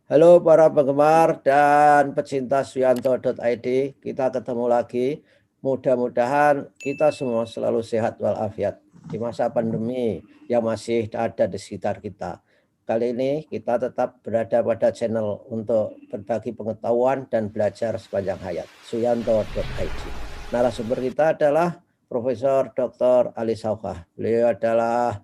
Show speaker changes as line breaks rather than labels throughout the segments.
Halo para penggemar dan pecinta Suyanto.id, kita ketemu lagi. Mudah-mudahan kita semua selalu sehat walafiat di masa pandemi yang masih ada di sekitar kita. Kali ini kita tetap berada pada channel untuk berbagi pengetahuan dan belajar sepanjang hayat, Suyanto.id. Narasumber kita adalah Profesor Dr. Ali Saukah. Beliau adalah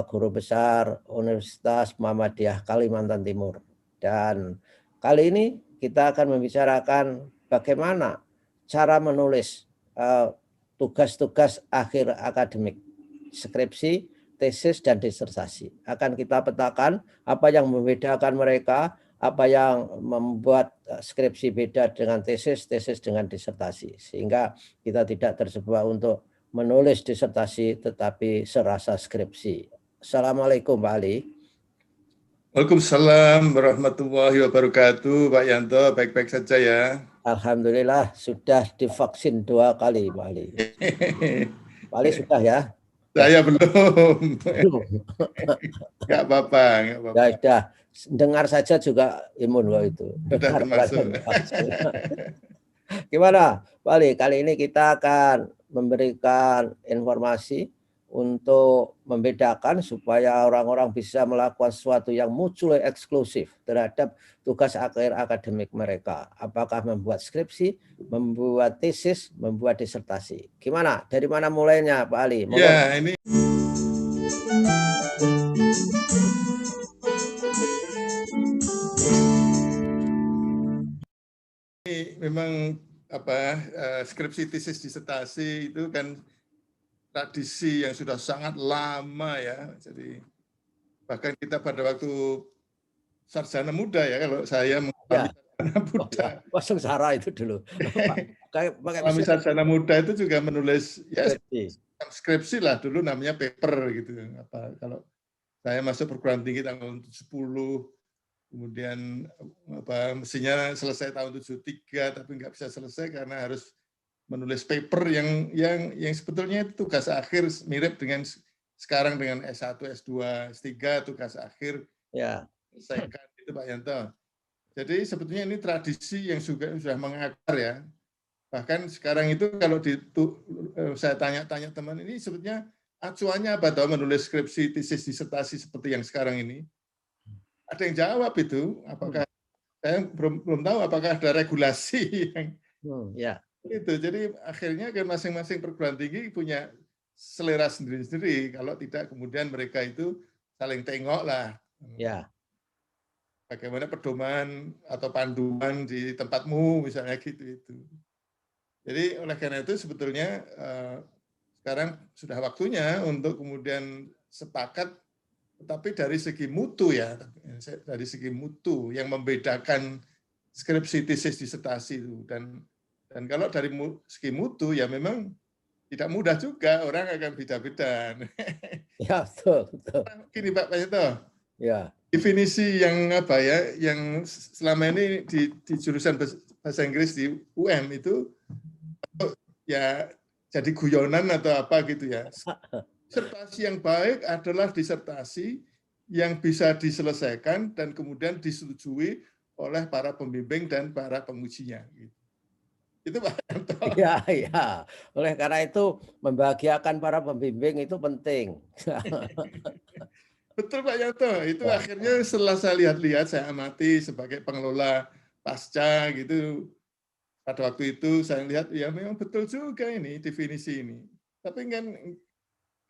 guru besar Universitas Muhammadiyah Kalimantan Timur. Dan kali ini kita akan membicarakan bagaimana cara menulis tugas-tugas akhir akademik, skripsi, tesis, dan disertasi. Akan kita petakan apa yang membedakan mereka, apa yang membuat skripsi beda dengan tesis, tesis dengan disertasi. Sehingga kita tidak terjebak untuk menulis disertasi tetapi serasa skripsi. Assalamualaikum Pak Ali.
Waalaikumsalam warahmatullahi wabarakatuh, Pak Yanto. Baik-baik saja ya.
Alhamdulillah sudah divaksin 2 kali, Pak Ali. Pak Ali sudah ya?
Saya belum. Nggak apa-apa.
Ya sudah, dengar saja juga imun loh itu.
Sudah termasuk.
Gimana, Pak Ali? Kali ini kita akan memberikan informasi untuk membedakan supaya orang-orang bisa melakukan sesuatu yang mutually eksklusif terhadap tugas akhir akademik mereka. Apakah membuat skripsi, membuat tesis, membuat disertasi. Gimana? Dari mana mulainya, Pak Ali?
Ya, ini memang skripsi, tesis, disertasi itu kan tradisi yang sudah sangat lama ya. Jadi bahkan kita pada waktu sarjana muda ya, kalau saya mengalami sarjana muda.
Sengsara itu dulu.
Mengalami sarjana muda itu juga menulis ya skripsi lah, dulu namanya paper gitu. Kalau saya masuk perguruan tinggi tahun 10, kemudian mestinya selesai tahun 73, tapi nggak bisa selesai karena harus menulis paper yang sebetulnya itu tugas akhir, mirip dengan sekarang dengan S1, S2, S3, tugas akhir.
Ya.
Selesaikan itu Pak Yanto. Jadi sebetulnya ini tradisi yang sudah mengakar ya. Bahkan sekarang itu kalau saya tanya-tanya teman ini sebetulnya acuannya apa tahu menulis skripsi, tesis, disertasi seperti yang sekarang ini. Ada yang jawab itu, apakah saya belum tahu apakah ada regulasi yang itu. Jadi akhirnya kan masing-masing perguruan tinggi punya selera sendiri-sendiri. Kalau tidak kemudian mereka itu saling tengok lah.
Ya.
Bagaimana pedoman atau panduan di tempatmu misalnya gitu itu. Jadi oleh karena itu sebetulnya sekarang sudah waktunya untuk kemudian sepakat, tetapi dari segi mutu ya, dari segi mutu yang membedakan skripsi, tesis, disertasi itu. Dan kalau dari segi mutu ya memang tidak mudah juga, orang akan beda-beda.
Ya, betul.
Gini Pak Payeto,
ya.
Definisi yang yang selama ini di jurusan bahasa Inggris di UM itu ya jadi guyonan atau apa gitu ya. Disertasi yang baik adalah disertasi yang bisa diselesaikan dan kemudian disetujui oleh para pembimbing dan para pengujinya. Itu Pak Yanto.
Iya. Oleh karena itu membahagiakan para pembimbing itu penting.
Betul Pak Yanto. Itu akhirnya setelah saya lihat-lihat, saya amati sebagai pengelola pasca gitu. Pada waktu itu saya lihat ya memang betul juga ini definisi ini. Tapi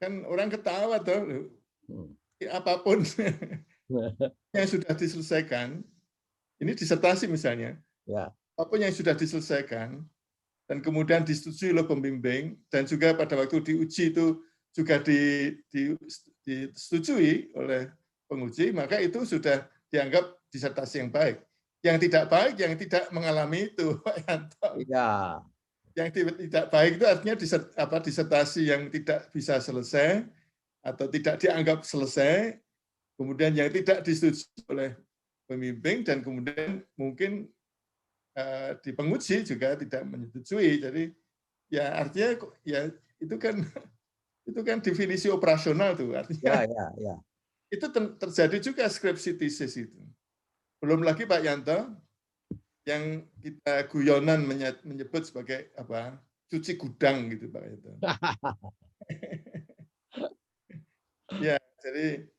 kan orang ketawa tuh, apapun yang sudah diselesaikan, ini disertasi misalnya, apapun yang sudah diselesaikan dan kemudian disetujui oleh pembimbing dan juga pada waktu diuji itu juga disetujui oleh penguji, maka itu sudah dianggap disertasi yang baik. Yang tidak baik, yang tidak mengalami itu, Pak Yanto.
Iya.
Yang tidak baik itu artinya disertasi yang tidak bisa selesai atau tidak dianggap selesai, kemudian yang tidak disetujui oleh pembimbing dan kemudian mungkin di penguji juga tidak menyetujui. Jadi ya artinya ya itu kan definisi operasional tuh artinya.
Ya.
Itu terjadi juga skripsi tesis itu. Belum lagi Pak Yanto, yang kita guyonan menyebut sebagai apa, cuci gudang gitu Pak Yanto. Ya, jadi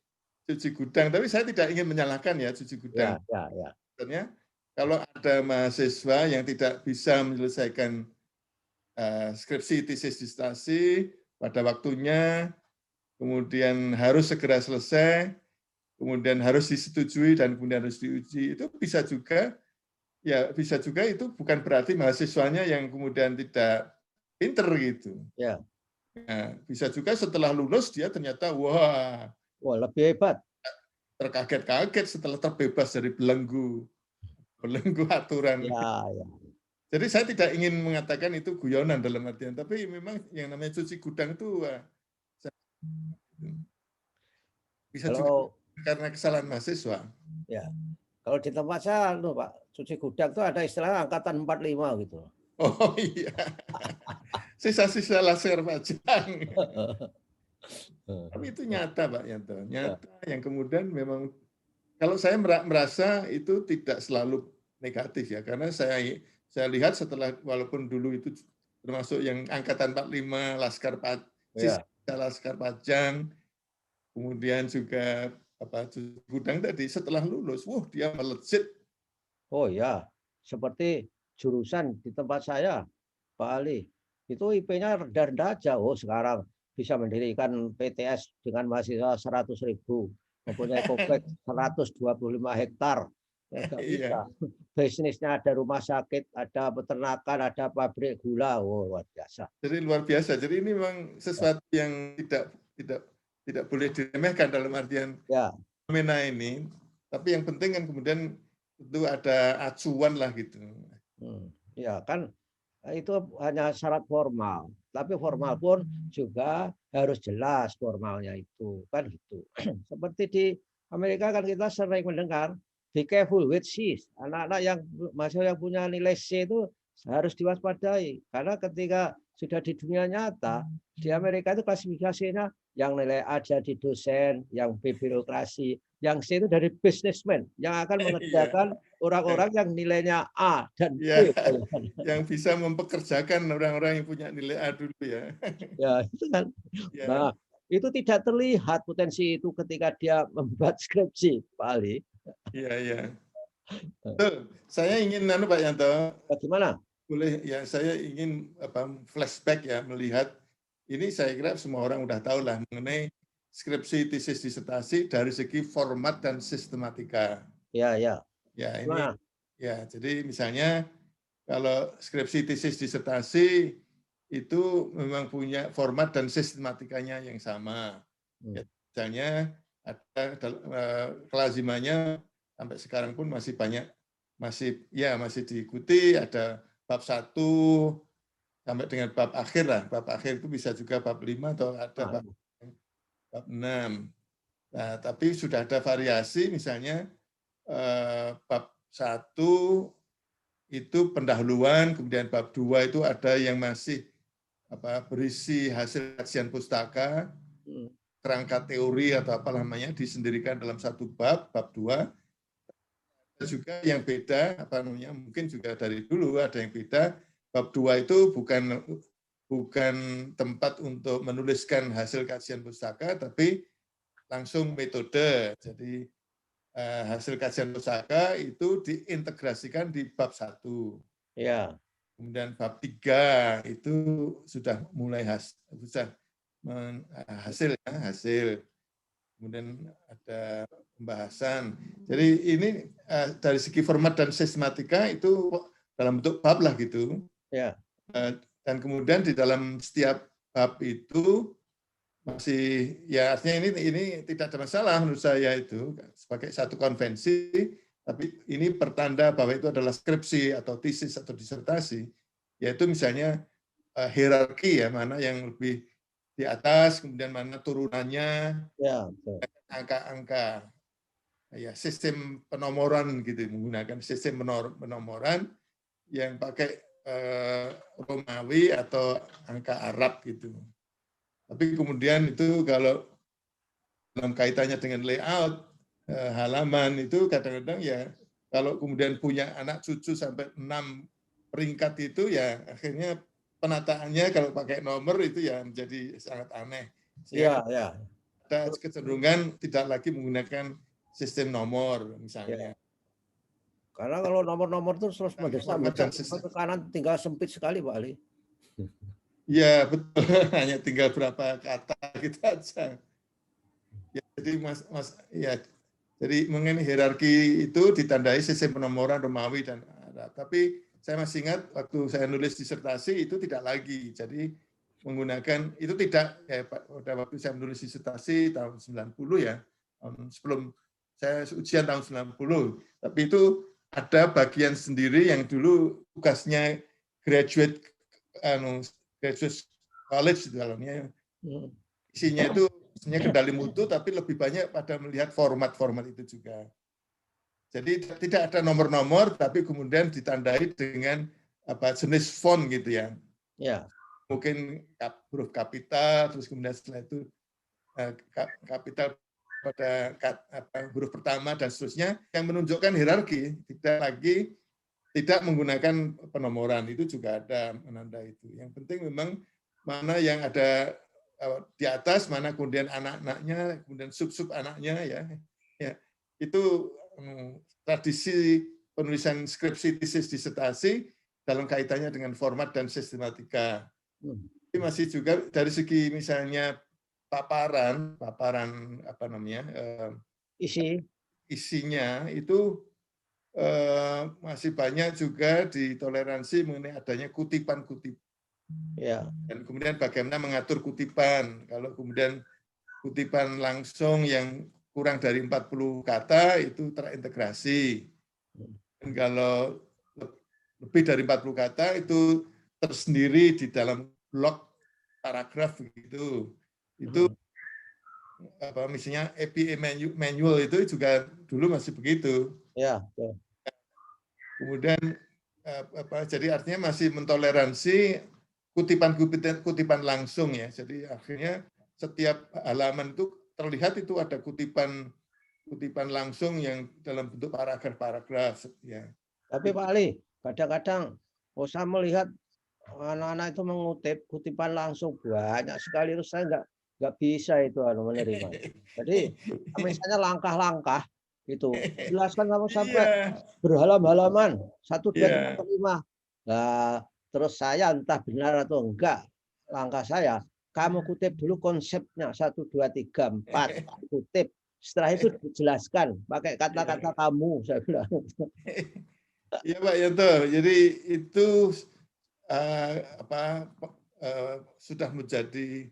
cuci gudang. Tapi saya tidak ingin menyalahkan ya cuci gudang.
Ya, ya, ya.
Sebenarnya kalau ada mahasiswa yang tidak bisa menyelesaikan skripsi, tesis, disertasi pada waktunya, kemudian harus segera selesai, kemudian harus disetujui dan kemudian harus diuji, itu bisa juga itu bukan berarti mahasiswanya yang kemudian tidak pinter gitu.
Ya.
Nah, bisa juga setelah lulus dia ternyata wah
Lebih hebat.
terkaget-kaget setelah terbebas dari belenggu aturan.
Ya, ya.
Jadi saya tidak ingin mengatakan itu guyonan dalam artian, tapi memang yang namanya cuci gudang itu bisa juga
Kalau
karena kesalahan mahasiswa.
ya, kalau di tempat saya, Pak, cuci gudang itu ada istilah angkatan 45 gitu.
Oh iya, sisa-sisa laser pajang. Tapi itu nyata Pak Yanto, nyata yang kemudian memang kalau saya merasa itu tidak selalu negatif ya, karena saya lihat setelah walaupun dulu itu termasuk yang angkatan 45 sisa laskar pajang, kemudian juga gudang tadi setelah lulus, dia melejit.
Oh ya, seperti jurusan di tempat saya, Pak Ali, itu IP-nya rendah-rendah aja. Oh sekarang bisa mendirikan PTS dengan mahasiswa 100.000, mempunyai kompleks 125 hektar. Ya nggak bisa. Bisnisnya ada rumah sakit, ada peternakan, ada pabrik gula. Oh luar biasa.
Jadi luar biasa. Jadi ini memang sesuatu yang tidak boleh diremehkan dalam artian fenomena ini. Tapi yang penting kan kemudian itu ada acuan lah gitu.
Ya kan itu hanya syarat formal, tapi formal pun juga harus jelas formalnya itu kan gitu. Seperti di Amerika kan kita sering mendengar be careful with C. Anak-anak yang mahasiswa yang punya nilai C itu harus diwaspadai karena ketika sudah di dunia nyata di Amerika itu klasifikasinya yang nilai A jadi dosen, yang B birokrasi, yang C itu dari businessman yang akan mengerjakan orang-orang yang nilainya A dan B.
Yang bisa mempekerjakan orang-orang yang punya nilai A dulu ya.
Ya, itu kan. Nah, itu tidak terlihat potensi itu ketika dia membuat skripsi, Pak Ali.
Iya, iya. Betul. Saya ingin Pak Yanto.
Bagaimana?
Boleh ya, saya ingin flashback ya, melihat ini saya kira semua orang udah tahu lah mengenai skripsi, tesis, disertasi dari segi format dan sistematika.
Ya, ya.
Ya, ini ya, jadi misalnya kalau skripsi, tesis, disertasi itu memang punya format dan sistematikanya yang sama. Ya, misalnya ada kelazimannya sampai sekarang pun masih banyak, masih diikuti, ada bab 1 sampai dengan bab akhir lah. Bab akhir itu bisa juga bab 5 atau ada bab 6. Nah, tapi sudah ada variasi misalnya bab 1 itu pendahuluan, kemudian bab 2 itu ada yang masih berisi hasil kajian pustaka, kerangka teori atau apa namanya disendirikan dalam satu bab 2. Ada juga yang beda mungkin juga dari dulu ada yang beda. Bab 2 itu bukan tempat untuk menuliskan hasil kajian pustaka, tapi langsung metode. Jadi hasil kajian pustaka itu diintegrasikan di bab 1.
Ya.
Kemudian bab 3 itu sudah mulai hasil. Kemudian ada pembahasan. Jadi ini dari segi format dan sistematika itu dalam bentuk bab lah gitu.
Ya.
Dan kemudian di dalam setiap bab itu masih ya artinya ini tidak ada masalah menurut saya itu sebagai satu konvensi, tapi ini pertanda bahwa itu adalah skripsi atau tesis atau disertasi, yaitu misalnya hierarki ya, mana yang lebih di atas, kemudian mana turunannya, angka-angka, ya sistem penomoran gitu, menggunakan sistem penomoran yang pakai Romawi atau angka Arab gitu. Tapi kemudian itu kalau dalam kaitannya dengan layout halaman itu kadang-kadang ya kalau kemudian punya anak cucu sampai 6 peringkat itu, ya akhirnya penataannya kalau pakai nomor itu ya menjadi sangat aneh.
Iya,
Sehingga
ya.
ada kecenderungan tidak lagi menggunakan sistem nomor misalnya.
Karena kalau nomor-nomor itu terus
Format dan
mendesak ke kanan tinggal sempit sekali Pak Ali.
Ya betul, hanya tinggal berapa kata gitu aja. Ya, jadi jadi mengenai hierarki itu ditandai sistem penomoran Romawi dan Arab. Tapi saya masih ingat waktu saya nulis disertasi itu tidak lagi. Jadi menggunakan itu tidak ya pada waktu saya menulis disertasi tahun 90 ya, sebelum saya ujian tahun 90. Tapi itu ada bagian sendiri yang dulu tugasnya graduate college di dalamnya. Isinya itu kendali mutu, tapi lebih banyak pada melihat format-format itu juga. Jadi tidak ada nomor-nomor, tapi kemudian ditandai dengan jenis font gitu ya.
Ya.
Mungkin huruf kapital, terus kemudian setelah itu kapital pada huruf pertama dan seterusnya, yang menunjukkan hierarki, tidak menggunakan penomoran, itu juga ada menanda itu. Yang penting memang mana yang ada di atas, mana kemudian anak-anaknya, kemudian sub-sub anaknya, ya itu tradisi penulisan skripsi, tesis, disertasi dalam kaitannya dengan format dan sistematika. Ini masih juga dari segi misalnya paparan apa namanya isinya itu masih banyak juga ditoleransi mengenai adanya kutipan-kutipan. Ya. Dan kemudian bagaimana mengatur kutipan. Kalau kemudian kutipan langsung yang kurang dari 40 kata itu terintegrasi. Dan kalau lebih dari 40 kata itu tersendiri di dalam blok paragraf begitu. Itu misalnya APA manual itu juga dulu masih begitu. Ya. Kemudian jadi artinya masih mentoleransi kutipan langsung ya. Jadi akhirnya setiap halaman itu terlihat itu ada kutipan langsung yang dalam bentuk paragraf ya. Tapi
Pak Ali, kadang-kadang saya melihat anak-anak itu mengutip kutipan langsung banyak sekali, terus saya nggak bisa itu menerima. Jadi misalnya langkah-langkah itu jelaskan sampai berhalaman-halaman 1, 2, 3, 4, 5. Nah, terus saya entah benar atau enggak langkah saya, kamu kutip dulu konsepnya 1, 2, 3, 4 kutip. Setelah itu dijelaskan pakai kata-kata kamu, saya bilang.
Iya Pak Yanto, jadi itu sudah menjadi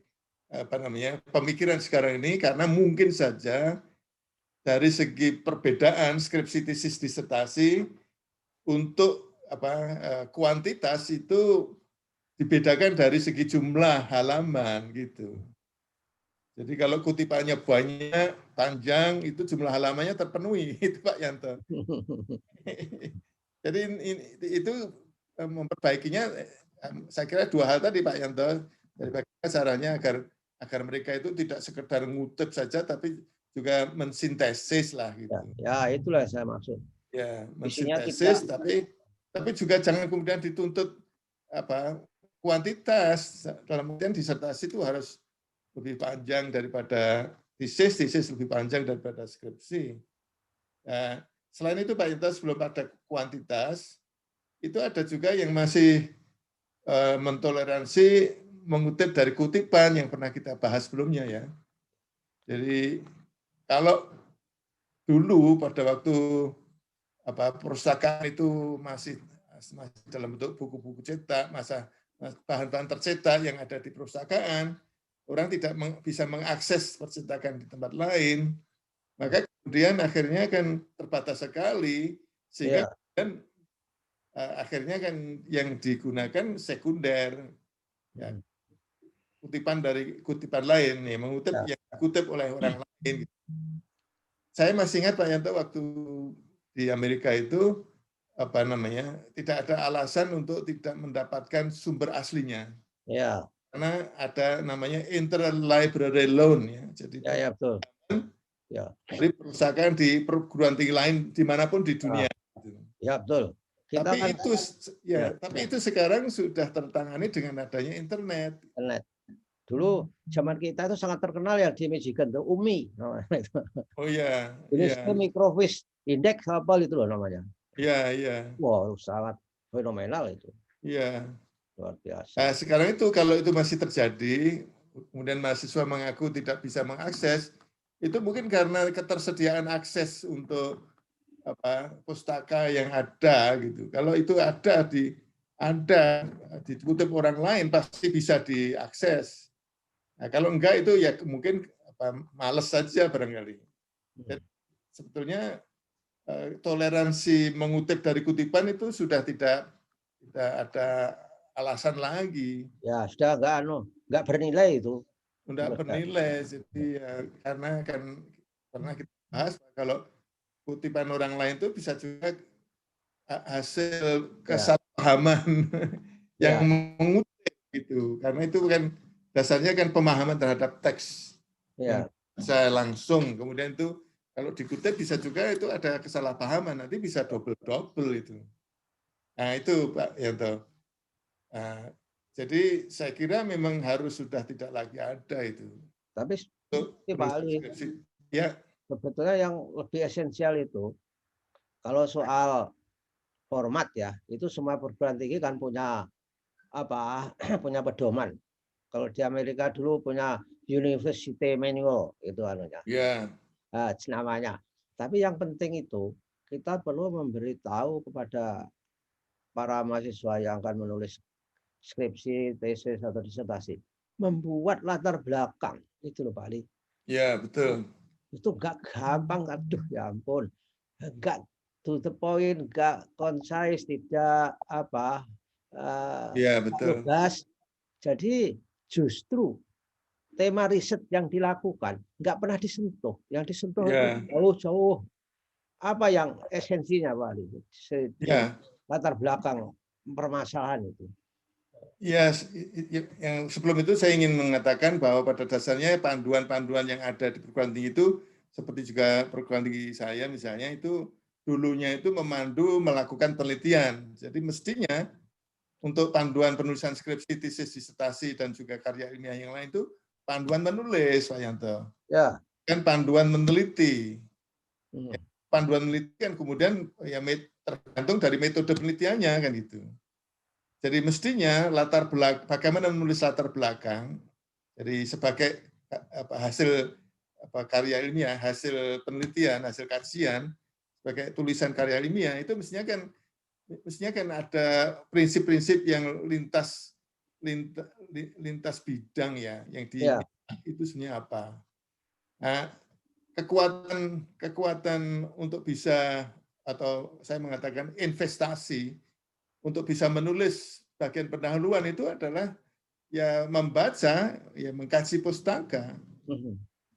pemikiran sekarang ini karena mungkin saja dari segi perbedaan skripsi, tesis, disertasi untuk kuantitas itu dibedakan dari segi jumlah halaman gitu. Jadi kalau kutipannya banyak, panjang, itu jumlah halamannya terpenuhi, itu Pak Yanto. Jadi itu memperbaikinya, saya kira 2 hal tadi Pak Yanto. Dari bagaimana caranya agar mereka itu tidak sekedar ngutip saja, tapi juga mensintesis lah gitu.
Ya itulah yang saya maksud.
Ya, mensintesis, tapi juga jangan kemudian dituntut kuantitas. Dalam artian disertasi itu harus lebih panjang daripada tesis lebih panjang daripada skripsi. Nah, selain itu Pak Yanto, sebelum ada kuantitas, itu ada juga yang masih mentoleransi mengutip dari kutipan yang pernah kita bahas sebelumnya ya. Jadi kalau dulu pada waktu perpustakaan itu masih dalam bentuk buku-buku cetak, bahan-bahan tercetak yang ada di perpustakaan, orang tidak bisa mengakses percetakan di tempat lain, maka kemudian akhirnya kan terbatas sekali, sehingga akhirnya kan yang digunakan sekunder, ya, kutipan dari kutipan lain, ya, mengutip yang dikutip oleh orang lain. Saya masih ingat Pak Yanto waktu di Amerika itu tidak ada alasan untuk tidak mendapatkan sumber aslinya. Ya. Karena ada namanya interlibrary loan ya. Jadi betul. Ya. Dari perpustakaan di perguruan tinggi lain dimanapun di dunia.
Ya betul. Kita
Tapi
kan
itu tapi itu sekarang sudah tertangani dengan adanya internet.
internet. Dulu zaman kita itu sangat terkenal ya di Michigan tuh UMI namanya itu.
Oh iya,
Jenisnya microfiche index apa itu loh namanya.
iya.
Wow, sangat fenomenal itu.
Iya.
Luar biasa.
Nah, sekarang itu kalau itu masih terjadi, kemudian mahasiswa mengaku tidak bisa mengakses, itu mungkin karena ketersediaan akses untuk pustaka yang ada gitu. Kalau itu ada dikutip orang lain pasti bisa diakses. Nah, kalau enggak itu ya mungkin males saja barangkali. Jadi, sebetulnya toleransi mengutip dari kutipan itu sudah tidak ada alasan lagi.
Ya sudah nggak bernilai itu.
Enggak bernilai. Jadi ya, karena kan pernah kita bahas kalau kutipan orang lain itu bisa juga hasil kesalahpahaman yang mengutip gitu. Karena itu kan dasarnya kan pemahaman terhadap teks yang bisa langsung. Kemudian itu kalau dikutip bisa juga itu ada kesalahpahaman, nanti bisa double itu. Nah itu Pak Yanto. Nah, jadi saya kira memang harus sudah tidak lagi ada itu.
Tapi Pak Ali,
ya.
sebetulnya yang lebih esensial itu kalau soal format ya, itu semua perguruan tinggi kan punya punya pedoman. Kalau di Amerika dulu punya University Manual itu anunya.
Ya.
Namanya. Tapi yang penting itu kita perlu memberitahu kepada para mahasiswa yang akan menulis skripsi, tesis atau disertasi, membuat latar belakang itu loh Pak Ali.
Ya betul.
Itu nggak gampang, aduh ya ampun, nggak to the point, nggak concise, tidak
ya betul.
Jelas. Jadi justru tema riset yang dilakukan nggak pernah disentuh, yang disentuh jauh-jauh apa yang esensinya Pak Ali, latar belakang permasalahan itu.
Ya, yang sebelum itu saya ingin mengatakan bahwa pada dasarnya panduan-panduan yang ada di perguruan tinggi itu, seperti juga perguruan tinggi saya misalnya, itu dulunya itu memandu melakukan penelitian. Jadi mestinya untuk panduan penulisan skripsi, tesis, disertasi, dan juga karya ilmiah yang lain itu panduan menulis, Pak Yanto.
Ya.
Kan panduan meneliti. Panduan meneliti kan kemudian ya tergantung dari metode penelitiannya kan itu. Jadi mestinya latar belakang, bagaimana menulis latar belakang, jadi sebagai hasil karya ilmiah, hasil penelitian, hasil kajian, sebagai tulisan karya ilmiah itu mestinya kan ada prinsip-prinsip yang lintas bidang ya, yang itu sebenarnya apa. Nah, kekuatan untuk bisa, atau saya mengatakan investasi untuk bisa menulis bagian pendahuluan itu adalah ya membaca, ya mengkaji pustaka.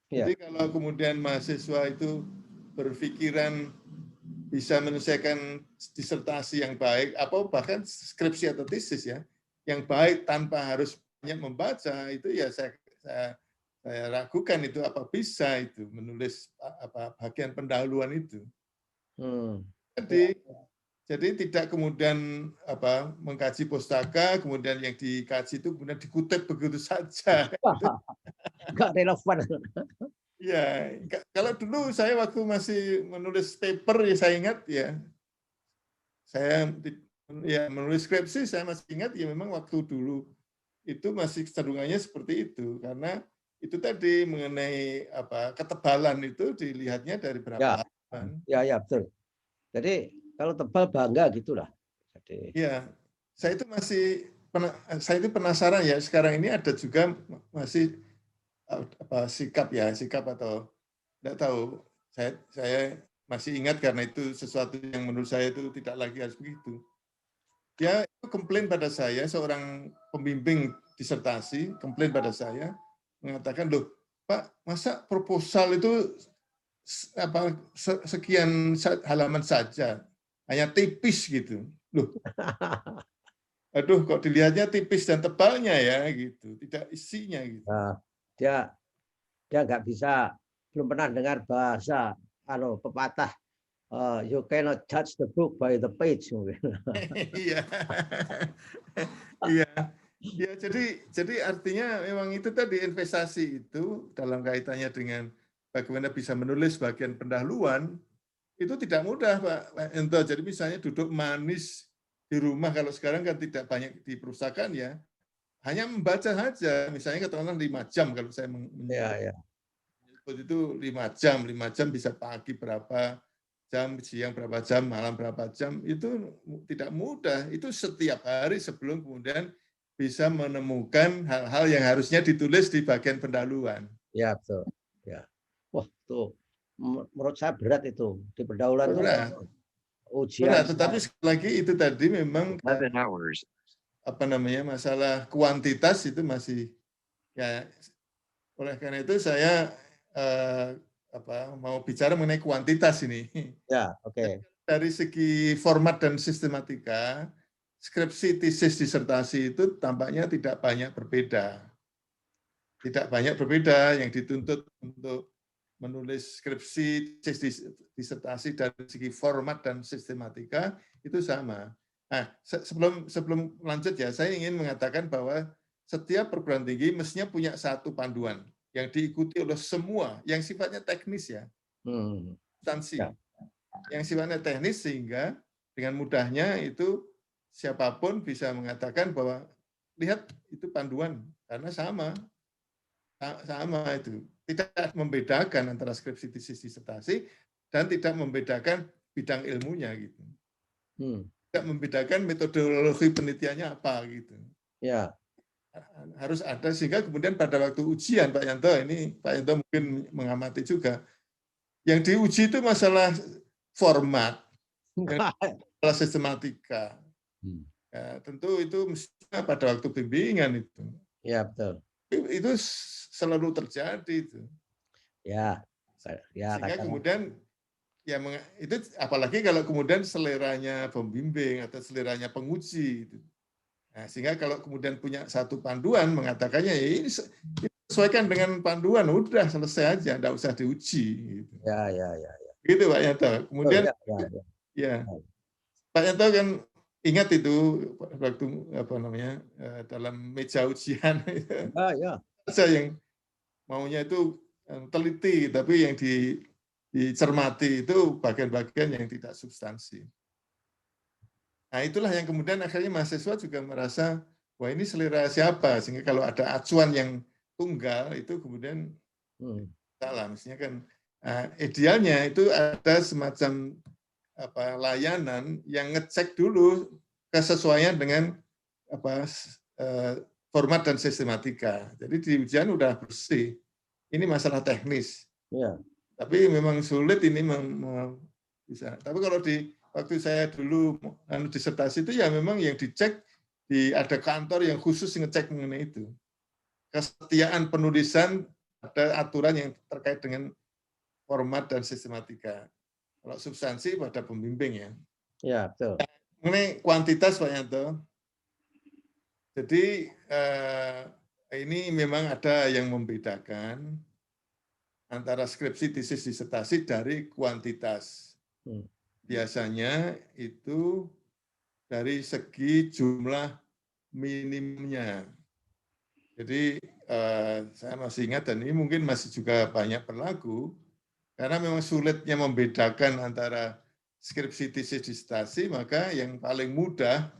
Jadi kalau kemudian mahasiswa itu berpikiran bisa menyelesaikan disertasi yang baik, atau bahkan skripsi atau tesis ya, yang baik tanpa harus banyak membaca, itu ya saya ragukan itu apa bisa itu menulis bagian pendahuluan itu. Jadi tidak kemudian mengkaji pustaka, kemudian yang dikaji itu kemudian dikutip begitu saja.
Enggak relevan.
Ya, kalau dulu saya waktu masih menulis paper ya saya ingat ya, saya menulis skripsi saya masih ingat ya memang waktu dulu itu masih cenderungannya seperti itu karena itu tadi mengenai ketebalan itu dilihatnya dari berapa halaman.
Ya betul. Jadi kalau tebal bangga gitulah.
Iya, saya itu penasaran ya sekarang ini ada juga masih sikap atau tidak tahu. Saya masih ingat karena itu sesuatu yang menurut saya itu tidak lagi harus begitu. Dia itu komplain pada saya, seorang pembimbing disertasi komplain pada saya mengatakan, loh Pak, masa proposal itu sekian halaman saja, hanya tipis gitu. Loh, aduh kok dilihatnya tipis dan tebalnya ya gitu, tidak isinya gitu.
Dia nggak bisa, belum pernah dengar bahasa pepatah You cannot judge the book by the page.
Iya. Iya. Ya, jadi artinya memang itu tadi investasi itu dalam kaitannya dengan bagaimana bisa menulis bagian pendahuluan itu tidak mudah, Pak Ento. Jadi misalnya duduk manis di rumah, kalau sekarang kan tidak banyak di perpustakaan ya, hanya membaca saja. Misalnya katakanlah 5 jam kalau saya
Ya.
menyebut itu 5 jam bisa pagi berapa jam, siang berapa jam, malam berapa jam, itu tidak mudah. Itu setiap hari sebelum kemudian bisa menemukan hal-hal yang harusnya ditulis di bagian pendahuluan.
Ya, betul. Ya. Wah, tuh menurut saya berat itu di pendahuluan itu ujian.
Berat, tetapi sekali lagi itu tadi memang apa namanya masalah kuantitas itu masih ya, oleh karena itu saya mau bicara mengenai kuantitas ini.
Ya, oke.
Dari segi format dan sistematika, skripsi, tesis, disertasi itu tampaknya tidak banyak berbeda. Tidak banyak berbeda yang dituntut untuk menulis skripsi, tesis, disertasi dari segi format dan sistematika itu sama. Nah, sebelum lanjut ya, saya ingin mengatakan bahwa setiap perguruan tinggi mestinya punya satu panduan yang diikuti oleh semua, yang sifatnya teknis ya, substansi.
Ya.
Yang sifatnya teknis sehingga dengan mudahnya itu siapapun bisa mengatakan bahwa lihat itu panduan karena sama itu, tidak membedakan antara skripsi, tesis, disertasi dan tidak membedakan bidang ilmunya gitu. Tidak membedakan metodologi penelitiannya apa gitu.
Ya.
Harus ada sehingga kemudian pada waktu ujian Pak Yanto, ini Pak Yanto mungkin mengamati juga, yang diuji itu masalah format, masalah sistematika. Ya, tentu itu mestinya pada waktu bimbingan itu.
Ya, betul.
Itu selalu terjadi itu.
Ya.
Sehingga kemudian ya itu apalagi kalau kemudian seleranya pembimbing atau seleranya penguji itu. Nah, sehingga kalau kemudian punya satu panduan mengatakannya ya ini sesuaikan dengan panduan, udah selesai aja, enggak usah diuji gitu.
Ya.
Gitu Pak Yanto. Kemudian ya. Pak Yanto kan ingat itu waktu apa namanya dalam meja ujian itu.
Ya.
Saya yang maunya itu teliti, tapi yang dicermati itu bagian-bagian yang tidak substansi. Nah, itulah yang kemudian akhirnya mahasiswa juga merasa, wah ini selera siapa? Sehingga kalau ada acuan yang tunggal, itu kemudian salah. Mestinya kan idealnya itu ada semacam layanan yang ngecek dulu kesesuaian dengan format dan sistematika. Jadi di ujian udah bersih. Ini masalah teknis.
Ya.
Tapi memang sulit ini bisa. Tapi kalau di waktu saya dulu disertasi itu ya memang yang dicek ada kantor yang khusus ngecek mengenai itu. Kesetiaan penulisan ada aturan yang terkait dengan format dan sistematika. Kalau substansi pada pembimbing ya.
Ya, betul.
Mengenai kuantitas Pak Yanto. Jadi ini memang ada yang membedakan antara skripsi, tesis, disertasi dari kuantitas. Biasanya itu dari segi jumlah minimumnya. Jadi saya masih ingat dan ini mungkin masih juga banyak berlaku karena memang sulitnya membedakan antara skripsi, tesis, disertasi, maka yang paling mudah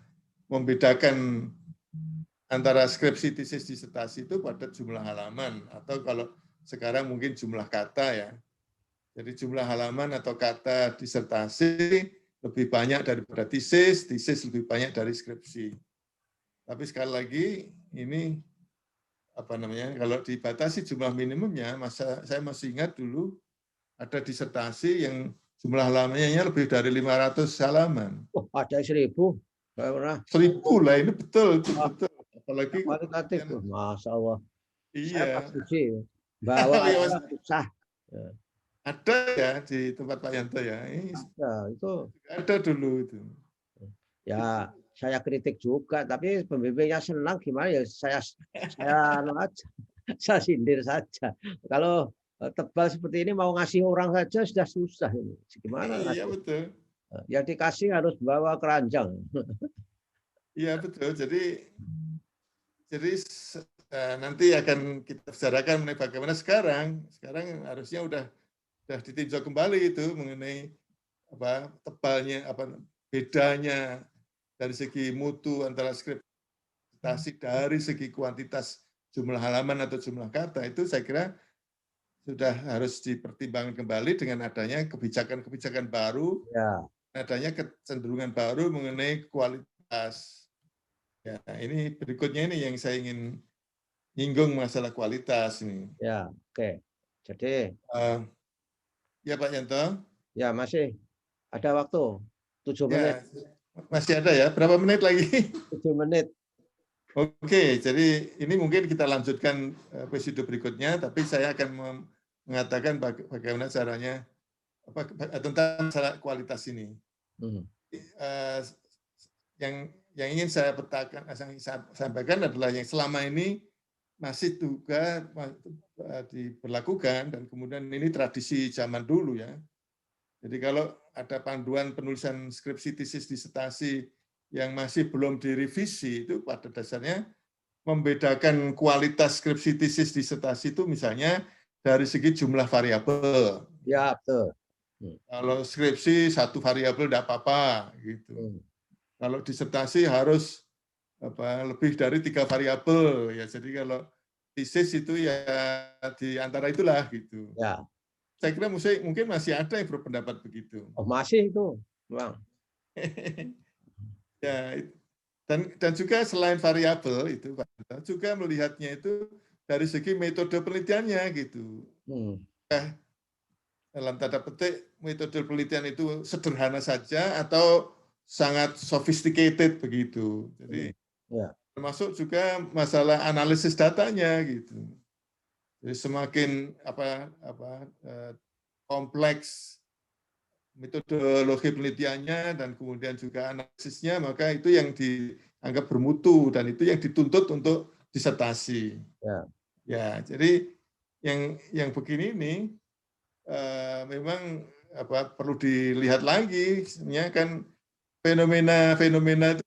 membedakan antara skripsi, tesis, disertasi itu pada jumlah halaman atau kalau sekarang mungkin jumlah kata ya. Jadi jumlah halaman atau kata disertasi lebih banyak daripada tesis lebih banyak dari skripsi. Tapi sekali lagi ini kalau dibatasi jumlah minimumnya, saya masih ingat dulu ada disertasi yang jumlah halamannya lebih dari 500 halaman.
Oh, ada 1000. Saya pernah.
1000 lah, ini betul, itu betul. Apalagi
kualitatif, Masya Allah.
Iya.
Saya pasti bawa susah.
Ada ya di tempat Pak Yanto ya.
Ada, itu.
Ada dulu itu.
Ya, saya kritik juga, tapi pembimbingnya senang gimana ya saya sindir saja. Kalau tebal seperti ini mau ngasih orang saja sudah susah ini. Gimana
Iya
ngasih?
betul.
Yang dikasih harus bawa keranjang.
Iya betul. Jadi nanti akan kita bicarakan mengenai bagaimana sekarang. Sekarang harusnya udah ditinjau kembali itu mengenai apa tebalnya, apa bedanya dari segi mutu antara skriptasi dari segi kuantitas jumlah halaman atau jumlah kata itu saya kira sudah harus dipertimbangkan kembali dengan adanya kebijakan-kebijakan baru,
Ya,
adanya kecenderungan baru mengenai kualitas. Ya, ini berikutnya ini yang saya ingin nyinggung masalah kualitas ini.
ya, oke. Jadi
Ya Pak Yanto,
ya masih ada waktu 7 menit.
ya masih ada ya, berapa menit lagi?
7 menit.
Oke, jadi ini mungkin kita lanjutkan episode berikutnya, tapi saya akan mengatakan bagaimana caranya tentang masalah kualitas ini. Yang ingin saya sampaikan adalah yang selama ini masih juga diberlakukan dan kemudian ini tradisi zaman dulu ya. Jadi kalau ada panduan penulisan skripsi, tesis, disertasi yang masih belum direvisi itu pada dasarnya membedakan kualitas skripsi, tesis, disertasi itu misalnya dari segi jumlah variabel.
Ya, betul.
Kalau skripsi satu variabel tidak apa-apa gitu. Kalau disertasi harus lebih dari 3 variabel ya. Jadi kalau tesis itu ya di antara itulah gitu.
Ya.
Saya kira mungkin masih ada yang berpendapat begitu.
Oh, masih itu, Bang.
Ya, dan juga selain variabel itu juga melihatnya itu dari segi metode penelitiannya gitu. Dalam tanda petik metode penelitian itu sederhana saja atau sangat sophisticated begitu. Jadi termasuk juga masalah analisis datanya gitu. Jadi semakin kompleks metodologi penelitiannya dan kemudian juga analisisnya, maka itu yang dianggap bermutu dan itu yang dituntut untuk disertasi. Ya, jadi yang begini ini memang perlu dilihat lagi, sebenarnya kan fenomena itu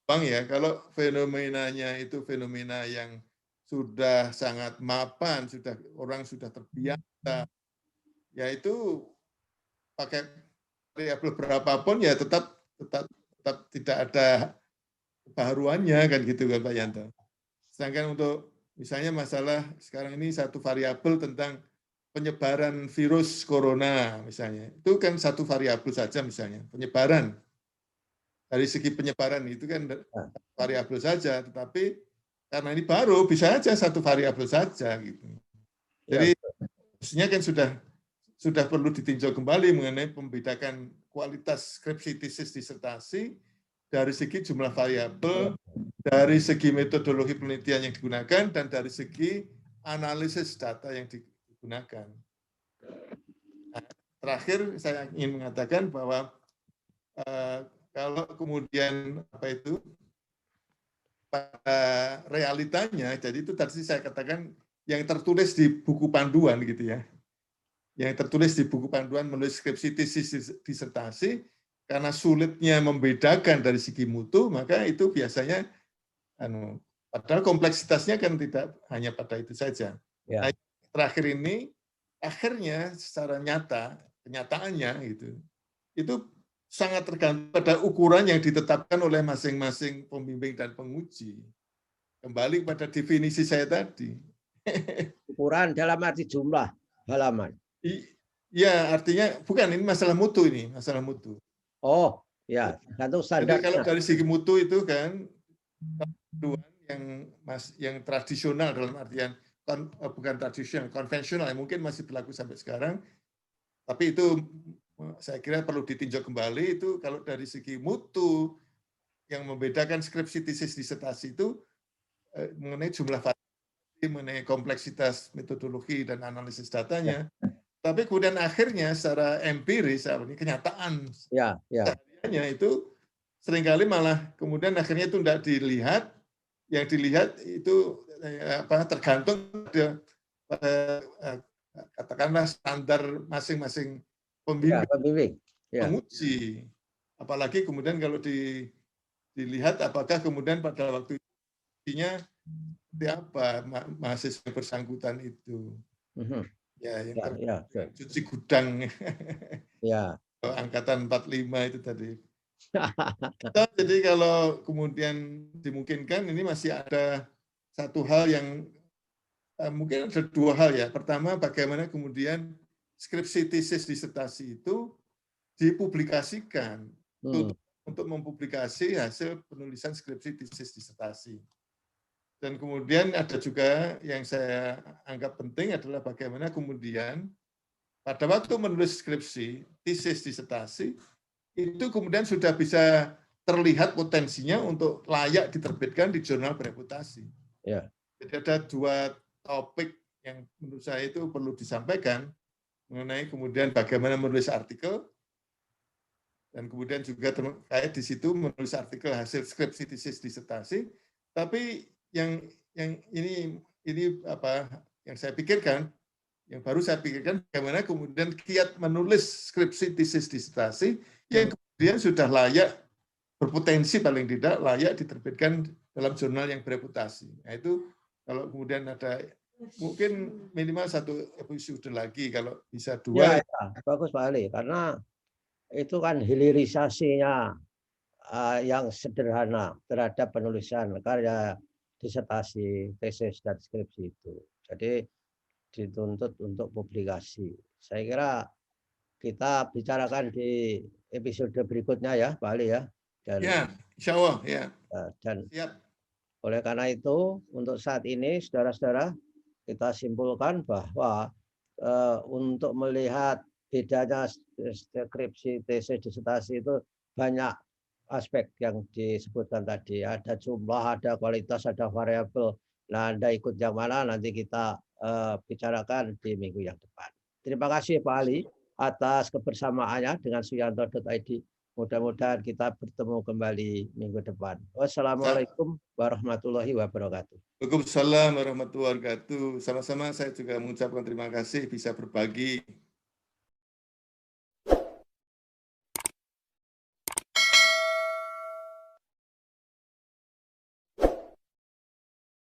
Bang ya, kalau fenomenanya itu fenomena yang sudah sangat mapan, orang sudah terbiasa, ya itu pakai variabel berapapun ya tetap tidak ada kebaruannya kan gitu kan Pak Yanto. Sedangkan untuk misalnya masalah sekarang ini satu variabel tentang penyebaran virus corona misalnya, itu kan satu variabel saja misalnya, penyebaran. Dari segi penyebaran itu kan variabel saja, tetapi karena ini baru bisa aja satu variabel saja gitu. Jadi mestinya kan sudah perlu ditinjau kembali mengenai pembedakan kualitas skripsi, tesis, disertasi dari segi jumlah variabel, dari segi metodologi penelitian yang digunakan, dan dari segi analisis data yang digunakan. Nah, terakhir saya ingin mengatakan bahwa kalau kemudian pada realitanya, jadi itu tadi saya katakan yang tertulis di buku panduan gitu ya, yang tertulis di buku panduan menulis skripsi, tesis, disertasi, karena sulitnya membedakan dari segi mutu, maka itu biasanya padahal kompleksitasnya kan tidak hanya pada itu saja. Nah, terakhir ini akhirnya secara nyata, kenyataannya itu sangat tergantung pada ukuran yang ditetapkan oleh masing-masing pembimbing dan penguji. Kembali pada definisi saya tadi.
Ukuran dalam arti jumlah halaman.
Ya, artinya bukan ini masalah mutu ini, masalah mutu.
Oh, ya, tergantung standarnya.
Jadi kalau dari segi mutu itu kan yang tradisional dalam artian bukan tradisional, konvensional yang mungkin masih berlaku sampai sekarang, tapi itu saya kira perlu ditinjau kembali itu kalau dari segi mutu yang membedakan skripsi, tesis, disertasi itu mengenai jumlah variabel, mengenai kompleksitas metodologi dan analisis datanya. Tapi kemudian akhirnya secara empiris, kenyataan sehariannya itu seringkali malah kemudian akhirnya itu tidak dilihat, yang dilihat itu tergantung pada katakanlah standar masing-masing
Ya,
pembimbing,
pembimbing. Ya.
menguji. Apalagi kemudian kalau dilihat apakah kemudian pada waktu nya seperti apa mahasiswa yang bersangkutan itu. Ya, yang cuci gudang.
Ya.
Angkatan 45 itu tadi. Jadi kalau kemudian dimungkinkan ini masih ada satu hal yang mungkin ada dua hal ya. Pertama, bagaimana kemudian skripsi, tesis, disertasi itu dipublikasikan untuk mempublikasi hasil penulisan skripsi, tesis, disertasi. Dan kemudian ada juga yang saya anggap penting adalah bagaimana kemudian pada waktu menulis skripsi, tesis, disertasi, itu kemudian sudah bisa terlihat potensinya untuk layak diterbitkan di jurnal bereputasi.
Ya.
Jadi ada dua topik yang menurut saya itu perlu disampaikan mengenai kemudian bagaimana menulis artikel, dan kemudian juga terkait di situ menulis artikel hasil skripsi, tesis, disertasi. Tapi yang ini apa yang saya pikirkan, yang baru saya pikirkan bagaimana kemudian kiat menulis skripsi, tesis, disertasi yang kemudian sudah layak, berpotensi paling tidak layak diterbitkan dalam jurnal yang bereputasi. Nah itu kalau kemudian ada mungkin minimal satu episode lagi, kalau bisa dua.
Ya, bagus Pak Ali, karena itu kan hilirisasinya yang sederhana terhadap penulisan karya disertasi, tesis, dan skripsi itu. Jadi dituntut untuk publikasi. Saya kira kita bicarakan di episode berikutnya ya, Pak Ali ya. Dan,
ya, insya Allah ya.
Dan
siap.
Oleh karena itu, untuk saat ini, saudara-saudara, kita simpulkan bahwa untuk melihat bedanya skripsi, tesis, disertasi itu banyak aspek yang disebutkan tadi. Ada jumlah, ada kualitas, ada variabel. Nah, Anda ikut yang mana nanti kita bicarakan di minggu yang depan. Terima kasih Pak Ali atas kebersamaannya dengan Suyanto.id. Mudah-mudahan kita bertemu kembali minggu depan. Wassalamualaikum warahmatullahi wabarakatuh.
Waalaikumsalam warahmatullahi wabarakatuh. Sama-sama saya juga mengucapkan terima kasih bisa berbagi